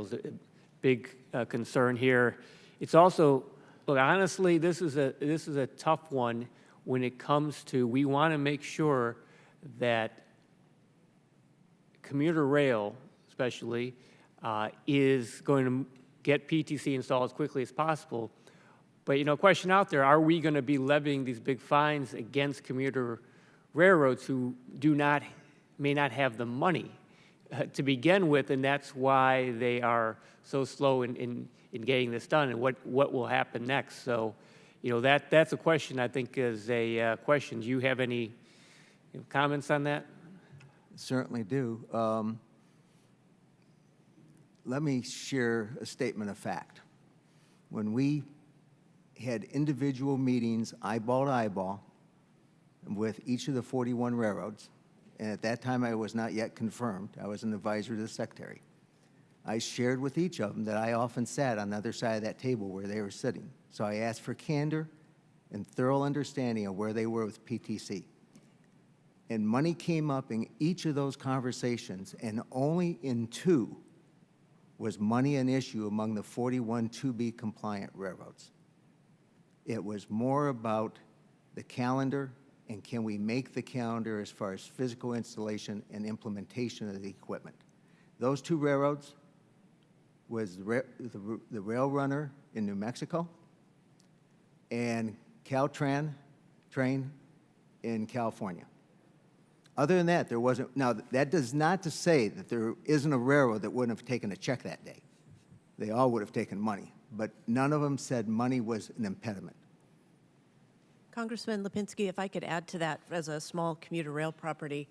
example, is a big concern here. It's also, look, honestly, this is a tough one when it comes to, we want to make sure that commuter rail, especially, is going to get PTC installed as quickly as possible. But, you know, question out there, are we going to be levying these big fines against commuter railroads who may not have the money to begin with, and that's why they are so slow in getting this done, and what will happen next? So, you know, that's a question I think is a question. Do you have any comments on that? Certainly do. Let me share a statement of fact. When we had individual meetings, eyeball to eyeball, with each of the 41 railroads, and at that time I was not yet confirmed, I was an advisor to the Secretary, I shared with each of them that I often sat on the other side of that table where they were sitting. So I asked for candor and thorough understanding of where they were with PTC. And money came up in each of those conversations, and only in 2 was money an issue among the 41 to-be compliant railroads. It was more about the calendar and can we make the calendar as far as physical installation and implementation of the equipment. Those 2 railroads was the Rail Runner in New Mexico and Caltrain train in California. Other than that, there wasn't. Now, that does not to say that there isn't a railroad that wouldn't have taken a check that day. They all would have taken money, but none of them said money was an impediment. Congressman Lipinski, if I could add to that, as a small commuter rail property,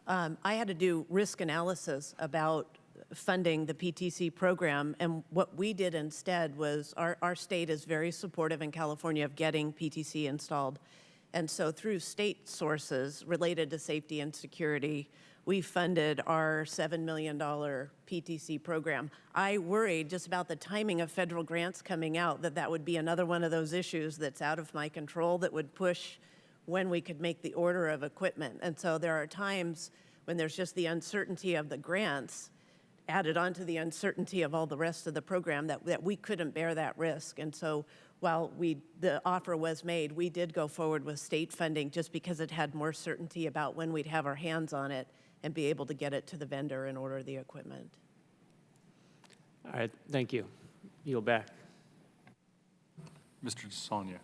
I had to do risk analysis about funding the PTC program, and what we did instead was our state is very supportive in California of getting PTC installed. And so through state sources related to safety and security, we funded our $7 million PTC program. I worried just about the timing of federal grants coming out, that would be another one of those issues that's out of my control that would push when we could make the order of equipment. And so there are times when there's just the uncertainty of the grants added onto the uncertainty of all the rest of the program that we couldn't bear that risk. And so while the offer was made, we did go forward with state funding just because it had more certainty about when we'd have our hands on it and be able to get it to the vendor and order the equipment. All right, thank you. Yield back. Mr. DeSaulnier.